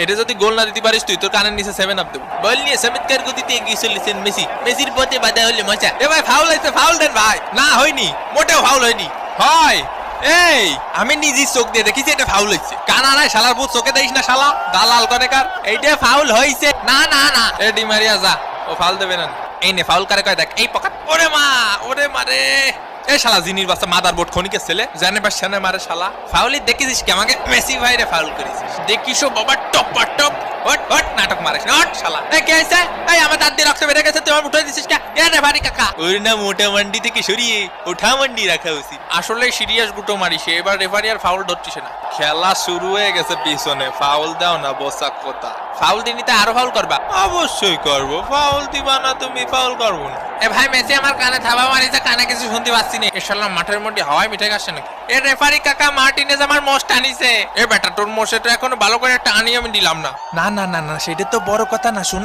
এটা যদি গোল না দিতে পারিস তুই তোর কানের নিচে 7 আপ দেবো। বল নিয়ে চমৎকার গতিতে এগিয়ে চলেছেন মেসি, মেসির পথে বাধা হলে মজা। এ ভাই ফাউল হয়েছে, ফাউল দেন ভাই। না হয়নি, মোটেও ফাউল হয়নি। হয় এই আমি নিজেই চোখ দিয়ে দেখেছি এটা ফাউল হয়েছে। কানা নাই শালার বুত চোখে দেখিস না শালা দালাল কনেকার। এইটা ফাউল হয়েছে। না না না এ ডি মারিয়া যা, ও ফাউল দেবে না। এই নে ফাউল কারে কয় দেখ, এই পকাত। ওরে মা, ওরে মারে। এই শালা জিনির বাচ্চা মাদার বোর্ড খনিকের ছেলে জানে বা সেনে মারে শালা। ফাউলি দেখেছিস কি আমাকে মেসি ভাইরে ফাউল করেছিস। দেখিসও বাবা টপ টপ হট হট নাটক মারিস না হট শালা। এই কে আছে? এই আমার দাঁত দিয়ে রক্ত বেরিয়ে গেছে, তুই আমার উঠে দিছিস কে? এ রে ভারী কাকা, ওর না মোটা মান্ডি থেকে সরিয়ে ওঠা মান্ডি রাখা উচিত। আসলে সিরিয়াস গুটো মারিস, এবার রেফারি আর ফাউল ধরছিস না। খেলা শুরু হয়ে গেছে পিছনে, ফাউল দাও না বসা কথা। ফাউল দিনিতে আরো ফাউল করবা? অবশ্যই করবো। ফাউল দিবা না তুমি? ফাউল করবো না। এ ভাই মেসি আমার কানে থাবা মারিছে, কানে কিছু শুনতে পাচ্ছি না। এশাল্লাহ মাঠের মধ্যে হাওয়ায় মিঠে গেছে নাকি? এ রেফারি কাকা মার্টিনেজ আমার মোষ টানিছে। এ বেটা তোর মোষে তো এখনো ভালো করে টানি আমি দিলাম না। না না না না সেটা তো বড় কথা না, শোনা